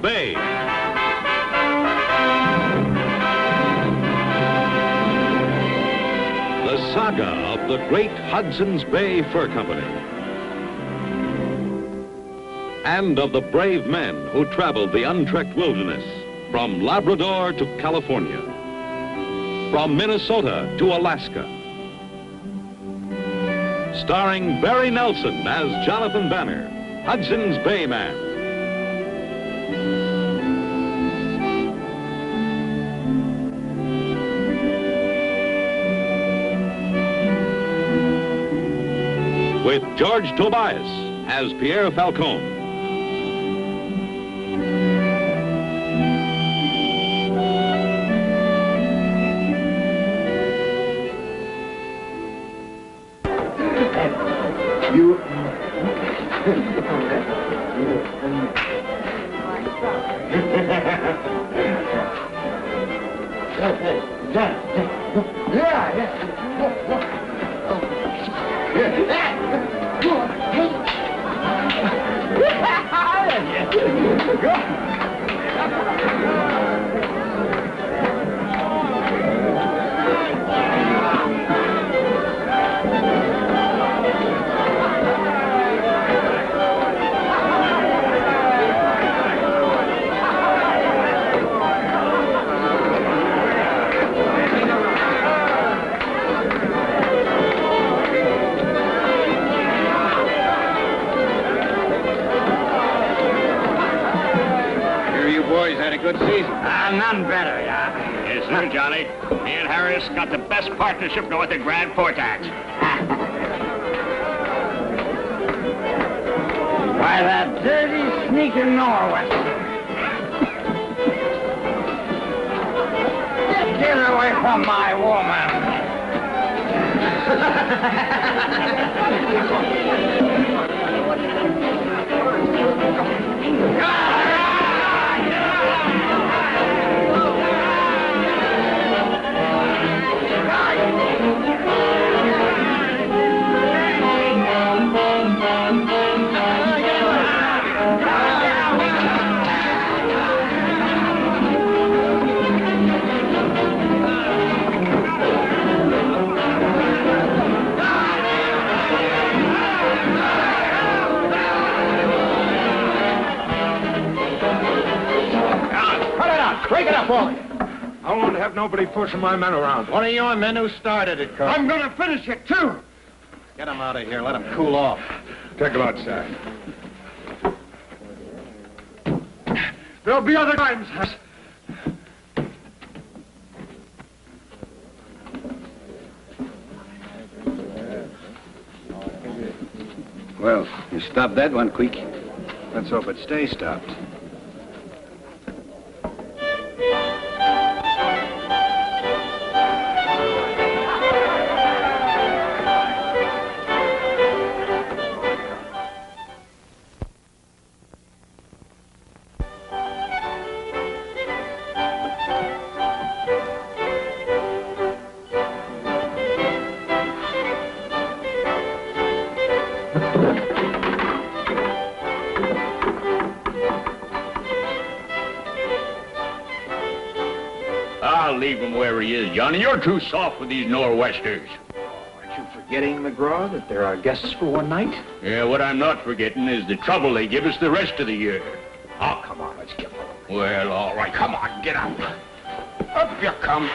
Bay. The saga of the great Hudson's Bay Fur Company. And of the brave men who traveled the untrekked wilderness from Labrador to California, from Minnesota to Alaska. Starring Barry Nelson as Jonathan Banner, Hudson's Bay Man. With George Tobias as Pierre Falcon. None better, yeah? Yes, sir, Johnny. Me and Harris got the best partnership north of Grand Portage. Why, that dirty, sneaking Norwester. Get away from my woman. Break it up, boy. I won't have nobody pushing my men around. One of your men who started it, Coach. I'm gonna finish it, too. Get him out of here. Let him cool off. Take him outside. There'll be other times. Well, you stopped that one quick. Let's hope it stays stopped. Leave him where he is, Johnny. You're too soft with these Nor'westers. Aren't you forgetting, McGraw, that there are guests for one night? Yeah, what I'm not forgetting is the trouble they give us the rest of the year. Oh, come on, let's get going. Well, all right, come on, get up. Up you come.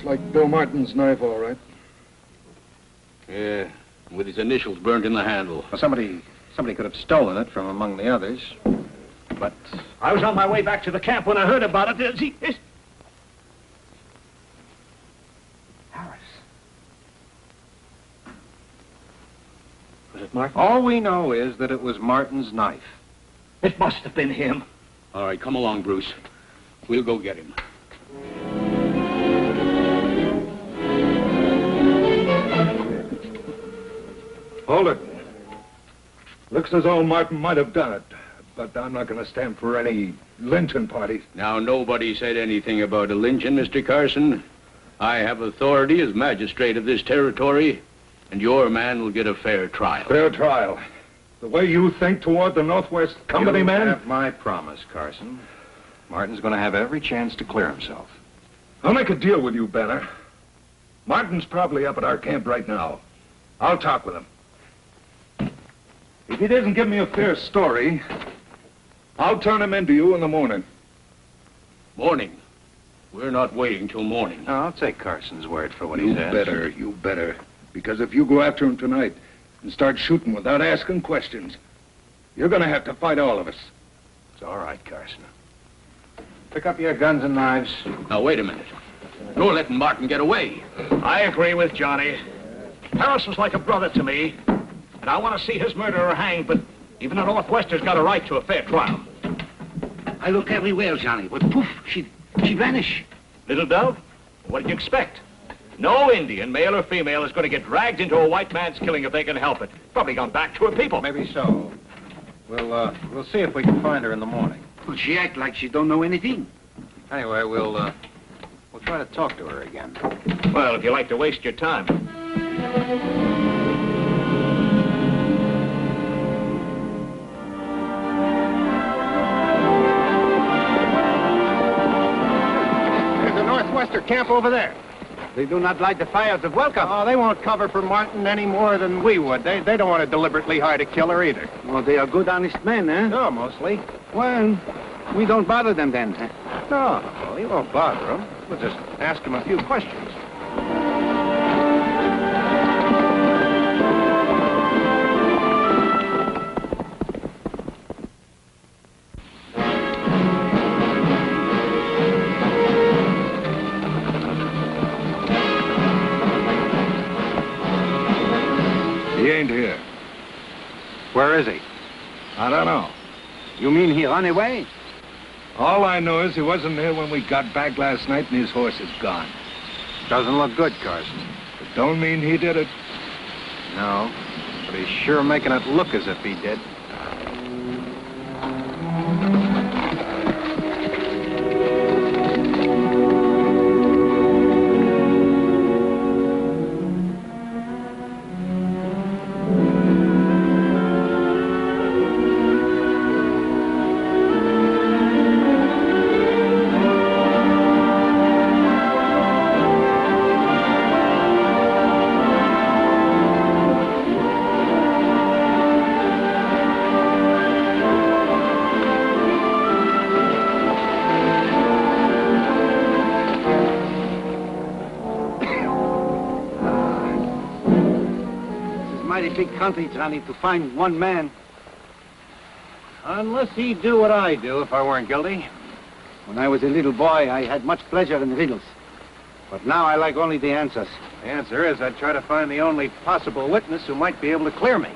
like Bill Martin's knife, all right. Yeah, with his initials burnt in the handle. Well, somebody could have stolen it from among the others. But I was on my way back to the camp when I heard about it. Harris. Was it Martin? all we know is that it was Martin's knife. It must have been him. All right, come along, Bruce. We'll go get him. Hold it. Looks as though Martin might have done it, but I'm not going to stand for any lynching parties. Now, nobody said anything about a lynching, Mr. Carson. I have authority as magistrate of this territory, and your man will get a fair trial. Fair trial. The way you think toward the Northwest Company, You man? have my promise, Carson. Martin's going to have every chance to clear himself. I'll make a deal with you, Banner. Martin's probably up at our camp right now. I'll talk with him. If he doesn't give me a fair story, I'll turn him into you in the morning. Morning. We're not waiting till morning. No, I'll take Carson's word for what he You says. better. Because if you go after him tonight and start shooting without asking questions, you're going to have to fight all of us. It's all right, Carson. Pick up your guns and knives. Now, wait a minute. You're letting Martin get away. I agree with Johnny. Harris was like a brother to me, and I want to see his murderer hanged, but even a Northwester's got a right to a fair trial. I look everywhere, Johnny, but poof, she vanished. Little Dove, what did you expect? No Indian, male or female, is going to get dragged into a white man's killing if they can help it. Probably gone back to her people. Maybe so. We'll see if we can find her in the morning. Well, she act like she don't know anything. Anyway, we'll try to talk to her again. Well, if you like to waste your time. There's a Northwester camp over there. They do not light the fires of welcome. Oh, they won't cover for Martin any more than we would. They don't want to deliberately hide a killer either. Well, they are good, honest men, eh? No, mostly. Well, we don't bother them then, eh? No, we won't bother them. We'll just ask them a few questions. He ain't here. Where is he? I don't know. You mean he run away? All I know is he wasn't here when we got back last night and his horse is gone. Doesn't look good, Carson. It don't mean he did it. No, but he's sure making it look as if he did. Big country, Johnny, to find one man. Unless he'd do what I do if I weren't guilty. When I was a little boy, I had much pleasure in riddles. But now I like only the answers. The answer is I'd try to find the only possible witness who might be able to clear me.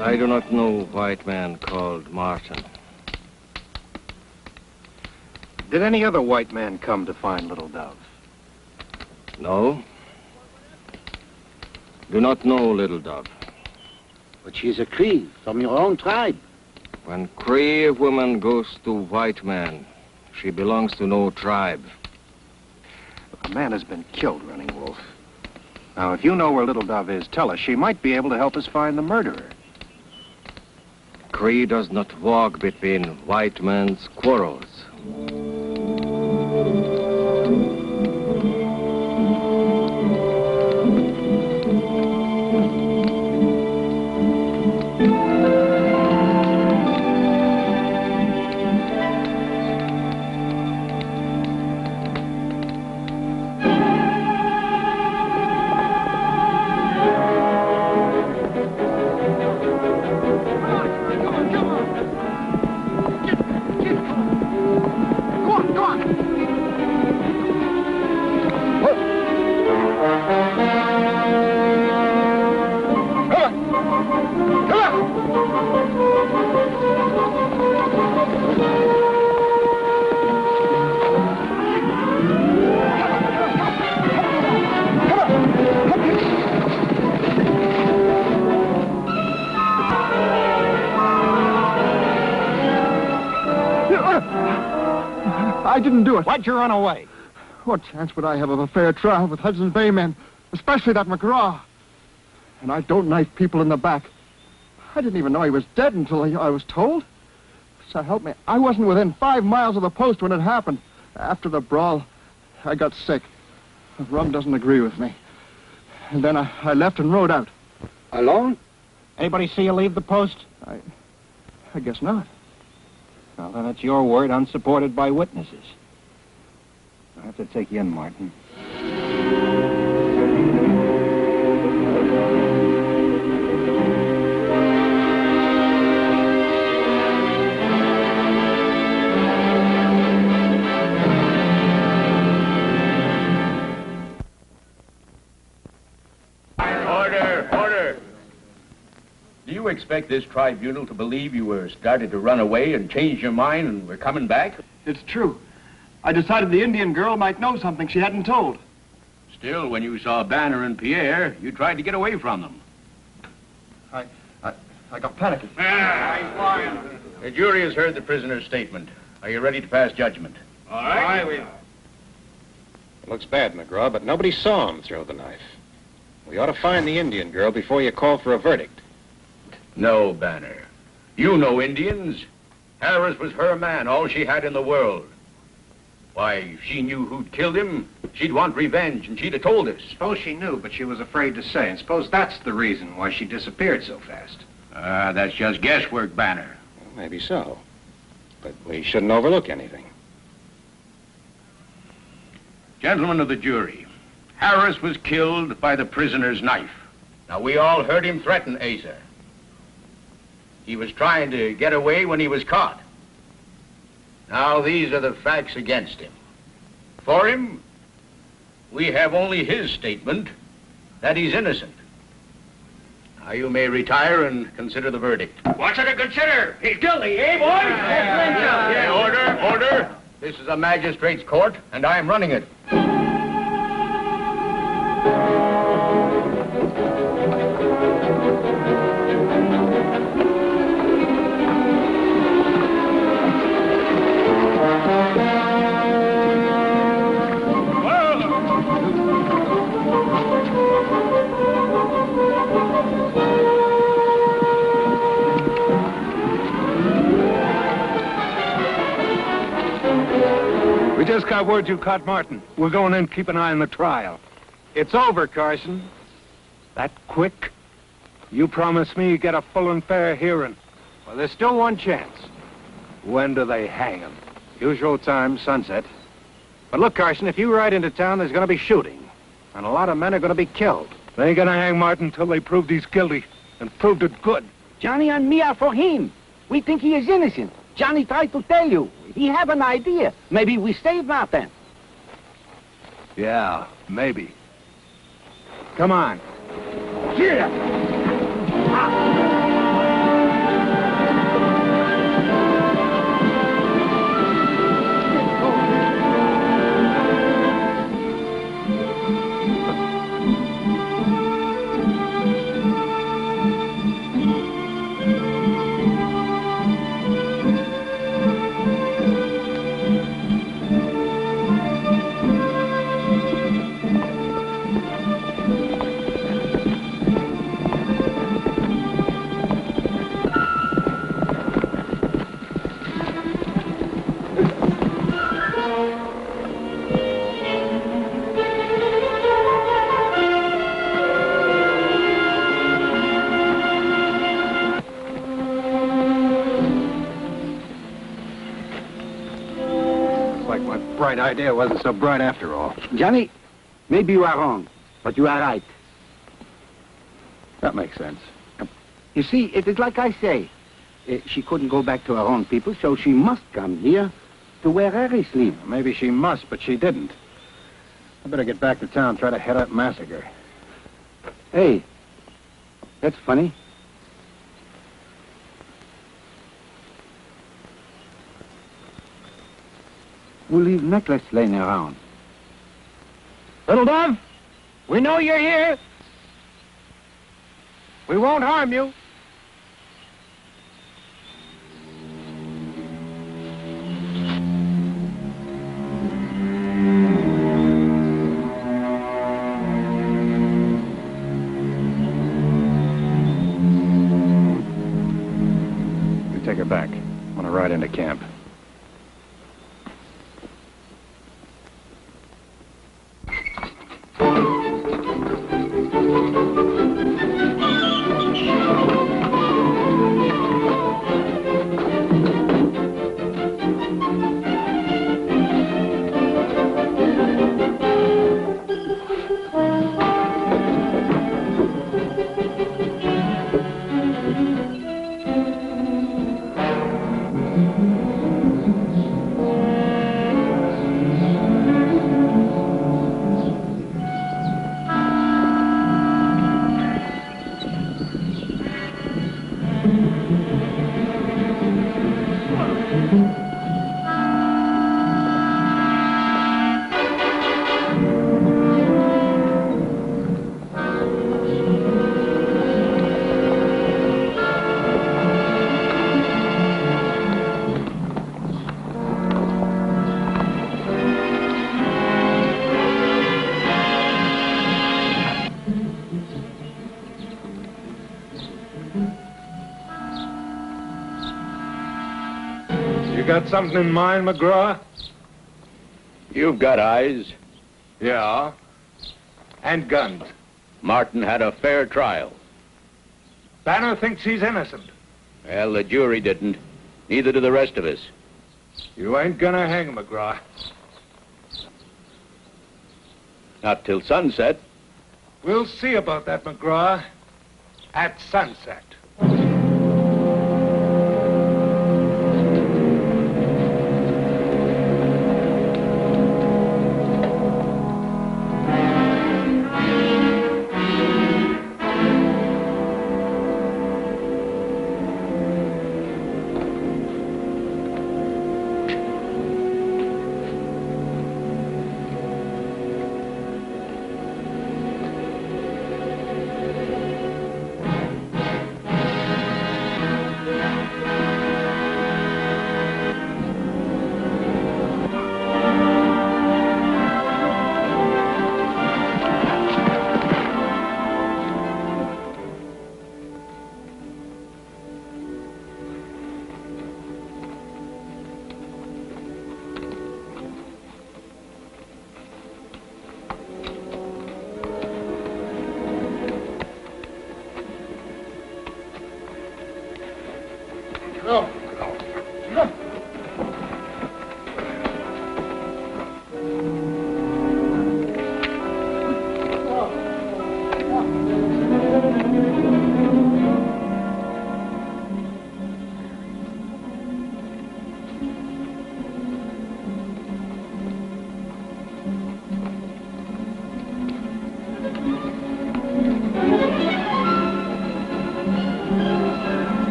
I do not know white man called Martin. Did any other white man come to find Little Dove? No. Do not know Little Dove. But she's a Cree from your own tribe. When Cree woman goes to white man, she belongs to no tribe. A man has been killed, Running Wolf. Now, if you know where Little Dove is, tell us. She might be able to help us find the murderer. Cree does not walk between white man's quarrels. I didn't do it. Why'd you run away? What chance would I have of a fair trial with Hudson Bay men, especially that McGraw? And I don't knife people in the back. I didn't even know he was dead until I was told. So help me, I wasn't within 5 miles of the post when it happened. After the brawl, I got sick. The rum doesn't agree with me. And then I left and rode out. Alone? Anybody see you leave the post? I guess not. Well, then it's your word unsupported by witnesses. I have to take you in, Martin. Order! Do you expect this tribunal to believe you were started to run away and changed your mind and were coming back? It's true. I decided the Indian girl might know something she hadn't told. Still, when you saw Banner and Pierre, you tried to get away from them. I got panicky. The jury has heard the prisoner's statement. Are you ready to pass judgment? All right. It looks bad, McGraw, but nobody saw him throw the knife. We ought to find the Indian girl before you call for a verdict. No, Banner. You know Indians. Harris was her man, all she had in the world. Why, if she knew who'd killed him, she'd want revenge, and she'd have told us. Suppose she knew, but she was afraid to say, and suppose that's the reason why she disappeared so fast. That's just guesswork, Banner. Well, maybe so. But we shouldn't overlook anything. Gentlemen of the jury, Harris was killed by the prisoner's knife. Now, we all heard him threaten Asa. He was trying to get away when he was caught. Now, these are the facts against him. For him, we have only his statement that he's innocent. Now, you may retire and consider the verdict. What's it to consider? He's guilty, eh, boys? Order! This is a magistrate's court, and I'm running it. We just got word you caught Martin. We're going in, keep an eye on the trial. It's over, Carson. That quick? You promised me you get a full and fair hearing. Well, there's still one chance. When do they hang him? Usual time, sunset. But look, Carson, if you ride into town, there's going to be shooting. And a lot of men are going to be killed. They ain't gonna hang Martin until they prove he's guilty, and proved it good. Johnny and me are for him. We think he is innocent. Johnny tried to tell you. He have an idea. Maybe we save Martin. Yeah, maybe. Come on. Here. like my bright idea wasn't so bright after all. Johnny, maybe you are wrong, but you are right. That makes sense. You see, it is like I say. She couldn't go back to her own people, so she must come here to where Harry's live. Maybe she must, but she didn't. I better get back to town, try to head up massacre. Hey, that's funny. We'll leave necklace laying around. Little Dove, we know you're here. We won't harm you. You take her back. I want to ride into camp. Got something in mind, McGraw? You've got eyes. Yeah. And guns. Martin had a fair trial. Banner thinks he's innocent. Well, the jury didn't. Neither do the rest of us. You ain't gonna hang McGraw. Not till sunset. We'll see about that, McGraw. At sunset.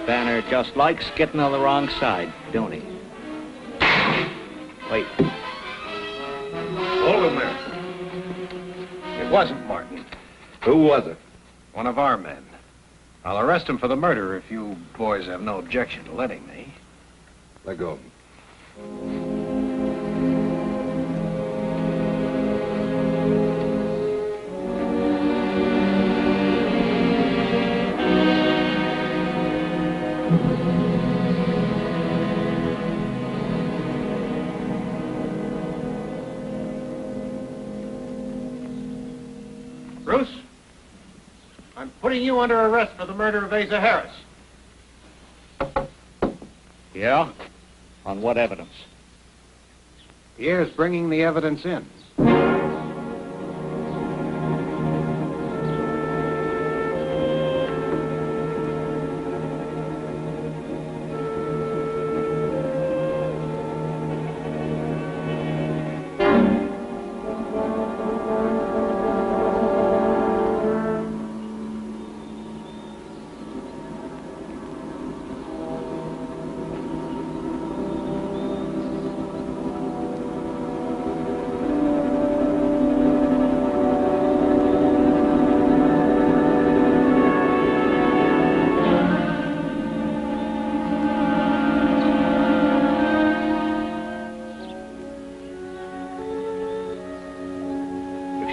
Banner just likes getting on the wrong side, don't he? Wait. Hold him there. It wasn't Martin. Who was it? One of our men. I'll arrest him for the murder if you boys have no objection to letting me. Let go. Bruce, I'm putting you under arrest for the murder of Asa Harris. Yeah? On what evidence? Pierre's bringing the evidence in.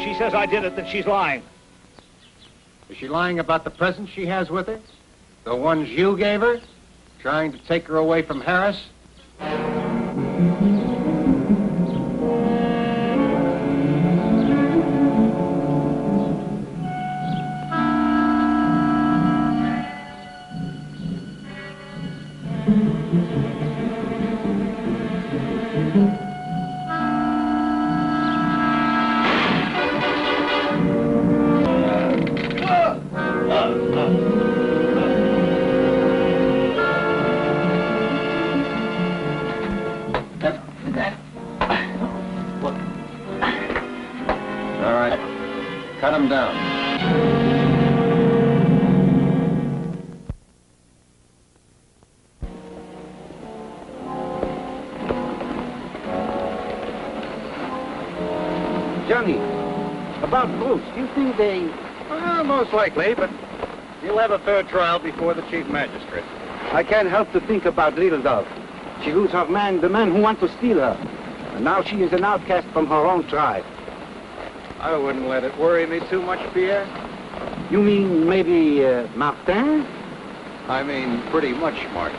She says I did it, then she's lying. Is she lying about the presents she has with her? The ones you gave her? Trying to take her away from Harris? All right. Cut him down. Johnny, about Bruce, do you think they... Well, most likely, but he'll have a fair trial before the chief magistrate. I can't help to think about Little Dove. She lose her man, the man who want to steal her. And now she is an outcast from her own tribe. I wouldn't let it worry me too much, Pierre. You mean maybe Martin? I mean, pretty much Martin.